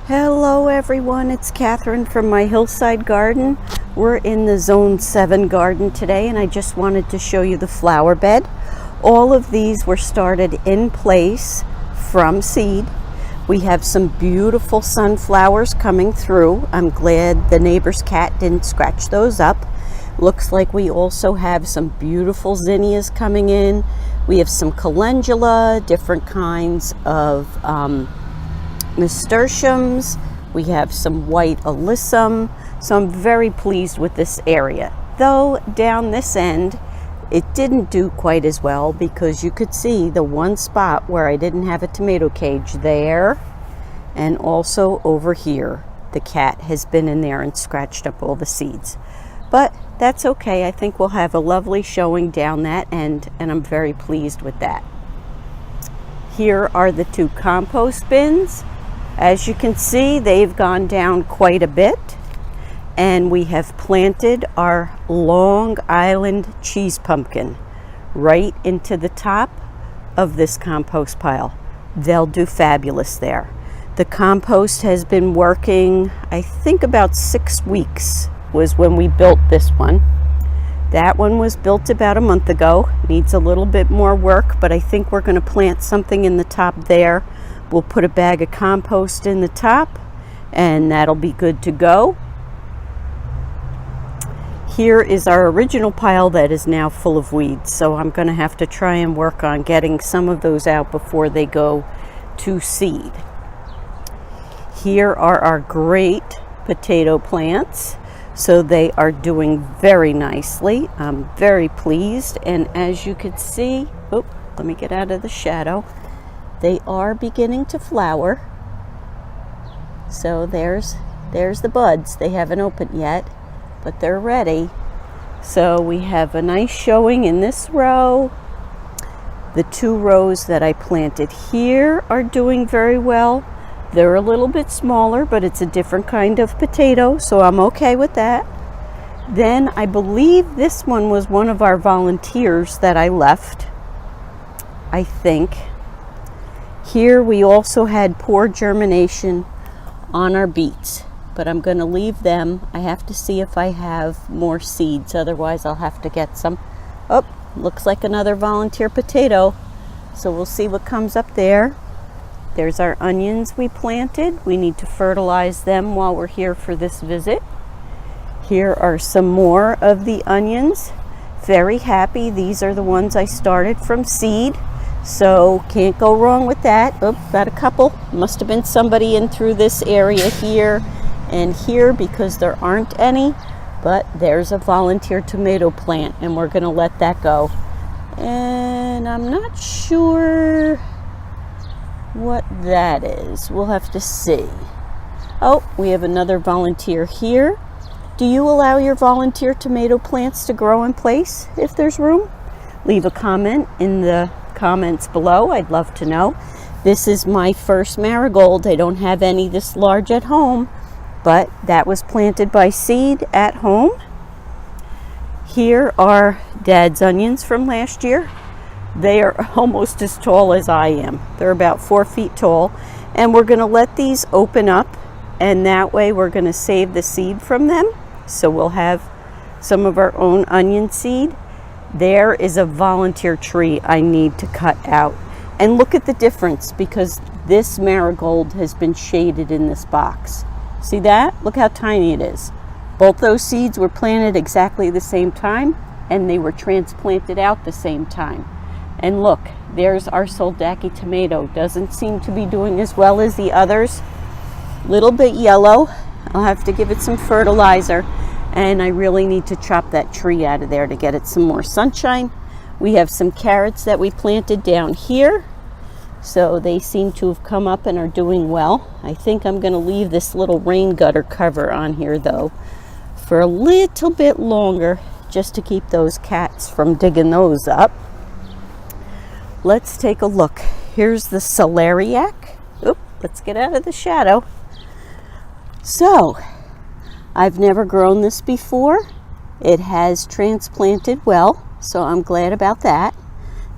Hello everyone, it's Catherine from my hillside garden. We're in the Zone 7 garden today and I just wanted to show you the flower bed. All of these were started in place from seed. We have some beautiful sunflowers coming through. I'm glad the neighbor's cat didn't scratch those up. Looks like we also have some beautiful zinnias coming in. We have some calendula, different kinds of nasturtiums. We have some white alyssum. So I'm very pleased with this area. Though down this end, it didn't do quite as well because you could see the one spot where I didn't have a tomato cage there, and also over here. The cat has been in there and scratched up all the seeds. But that's okay. I think we'll have a lovely showing down that end, and I'm very pleased with that. Here are the two compost bins. As you can see, they've gone down quite a bit, and we have planted our Long Island cheese pumpkin right into the top of this compost pile. They'll do fabulous there. The compost has been working, I think about 6 weeks was when we built this one. That one was built about a month ago. Needs a little bit more work, but I think we're going to plant something in the top there. We'll put a bag of compost in the top, and that'll be good to go. Here is our original pile that is now full of weeds, so I'm going to have to try and work on getting some of those out before they go to seed. Here are our great potato plants. So they are doing very nicely. I'm very pleased, and as you can see, let me get out of the shadow. They are beginning to flower. So there's the buds. They haven't opened yet, but they're ready. So we have a nice showing in this row. The 2 rows that I planted here are doing very well. They're a little bit smaller, but it's a different kind of potato, so I'm okay with that. Then I believe this one was one of our volunteers that I left, I think. Here we also had poor germination on our beets, but I'm going to leave them. I have to see if I have more seeds, otherwise I'll have to get some. Oh, looks like another volunteer potato, so we'll see what comes up there. There's our onions we planted. We need to fertilize them while we're here for this visit. Here are some more of the onions. Very happy. These are the ones I started from seed, so can't go wrong with that. Oh, got a couple. Must have been somebody in through this area here and here because there aren't any, but there's a volunteer tomato plant, and we're going to let that go. And I'm not sure what that is. We'll have to see. Oh, we have another volunteer here. Do you allow your volunteer tomato plants to grow in place if there's room? Leave a comment in the comments below. I'd love to know. This is my first marigold. I don't have any this large at home, but that was planted by seed at home. Here are Dad's onions from last year. They are almost as tall as I am. They're about 4 feet tall, and we're going to let these open up, and that way we're going to save the seed from them. So we'll have some of our own onion seed. There is a volunteer tree I need to cut out. And look at the difference, because this marigold has been shaded in this box. See that? Look how tiny it is. Both those seeds were planted exactly the same time, and they were transplanted out the same time. And look, there's our Soldaki tomato. Doesn't seem to be doing as well as the others. Little bit yellow. I'll have to give it some fertilizer. And I really need to chop that tree out of there to get it some more sunshine. We have some carrots that we planted down here. So they seem to have come up and are doing well. I think I'm going to leave this little rain gutter cover on here though for a little bit longer, just to keep those cats from digging those up. Let's take a look. Here's the celeriac. Oop, let's get out of the shadow. So, I've never grown this before. It has transplanted well, so I'm glad about that.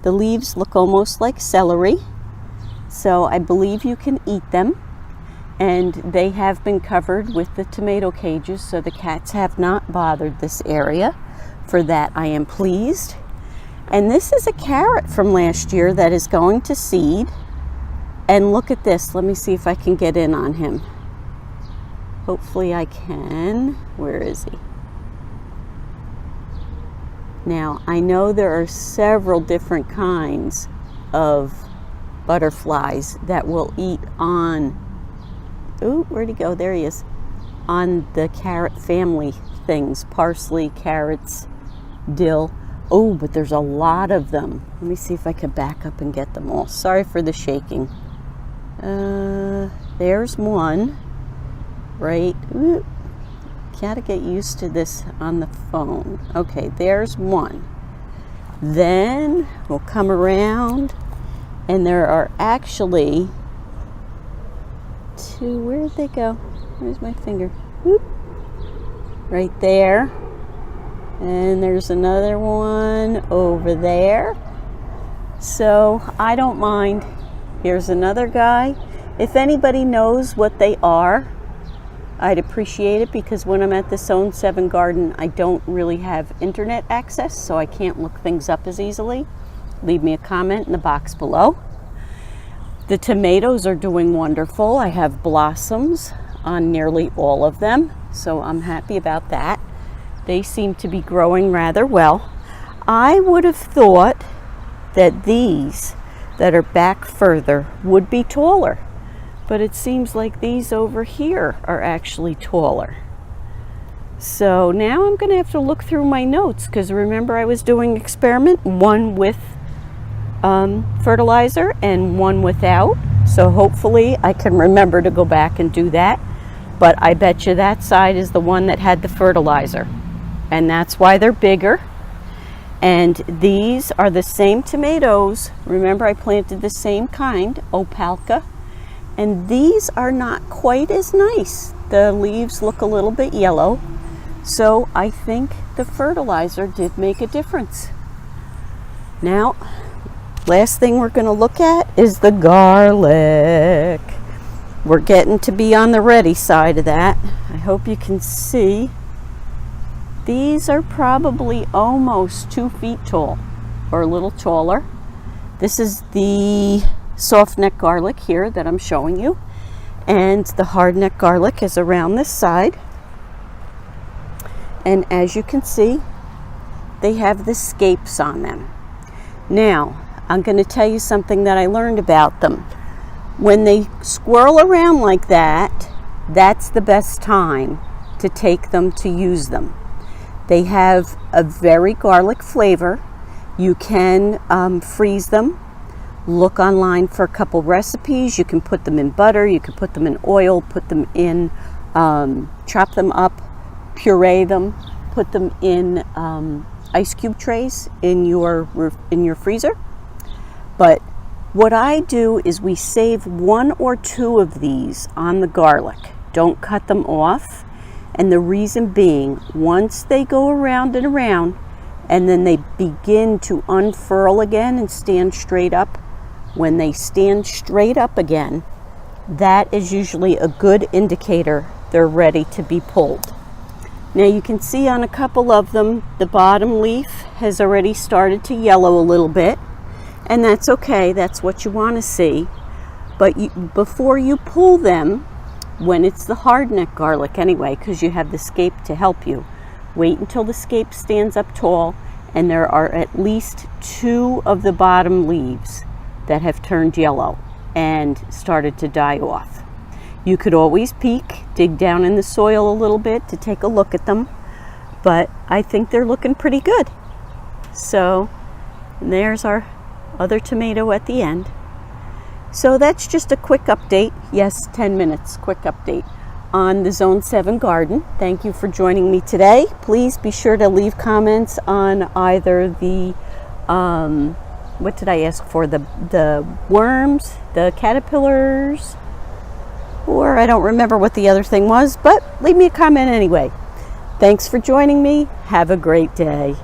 The leaves look almost like celery, so I believe you can eat them. and they have been covered with the tomato cages, so the cats have not bothered this area. For that, I am pleased. And this is a carrot from last year that is going to seed. And look at this. Let me see if I can get in on him. Hopefully I can. Where is he? Now, I know there are several different kinds of butterflies that will eat on, ooh, where'd he go? There he is. On the carrot family things, parsley, carrots, dill. Oh, but there's a lot of them. Let me see if I can back up and get them all. Sorry for the shaking. There's one, right? Ooh. Gotta get used to this on the phone. Okay, there's one. Then we'll come around, and there are actually two. Where did they go? Where's my finger? Whoop. Right there. And there's another one over there. So I don't mind. Here's another guy. If anybody knows what they are, I'd appreciate it, because when I'm at the Zone 7 garden, I don't really have internet access, so I can't look things up as easily. Leave me a comment in the box below. The tomatoes are doing wonderful. I have blossoms on nearly all of them, so I'm happy about that. They seem to be growing rather well. I would have thought that these that are back further would be taller, but it seems like these over here are actually taller. So now I'm going to have to look through my notes, because remember I was doing experiment, one with fertilizer and one without. So hopefully I can remember to go back and do that. But I bet you that side is the one that had the fertilizer, and that's why they're bigger. And these are the same tomatoes. Remember I planted the same kind, Opalka. And these are not quite as nice. The leaves look a little bit yellow. So I think the fertilizer did make a difference. Now, last thing we're going to look at is the garlic. We're getting to be on the ready side of that. I hope you can see. These are probably almost 2 feet tall, or a little taller. This is the soft neck garlic here that I'm showing you, and the hard neck garlic is around this side. And as you can see, they have the scapes on them. Now I'm going to tell you something that I learned about them. When they swirl around like that, that's the best time to take them to use them. They have a very garlic flavor. You can freeze them. Look online for a couple recipes. You can put them in butter, you can put them in oil, put them in, chop them up, puree them, put them in ice cube trays in your freezer. But what I do is we save 1 or 2 of these on the garlic. Don't cut them off. And the reason being, once they go around and around, and then they begin to unfurl again and stand straight up, when they stand straight up again, that is usually a good indicator they're ready to be pulled. Now you can see on a couple of them, the bottom leaf has already started to yellow a little bit, and that's okay, that's what you want to see. But before you pull them, when it's the hard neck garlic anyway, because you have the scape to help you, wait until the scape stands up tall and there are at least 2 of the bottom leaves that have turned yellow and started to die off. You could always peek, dig down in the soil a little bit to take a look at them, but I think they're looking pretty good. So there's our other tomato at the end. So that's just a quick update. Yes, 10 minutes, quick update on the Zone 7 garden. Thank you for joining me today. Please be sure to leave comments on either the what did I ask for? The worms, the caterpillars, or I don't remember what the other thing was, but leave me a comment anyway. Thanks for joining me. Have a great day.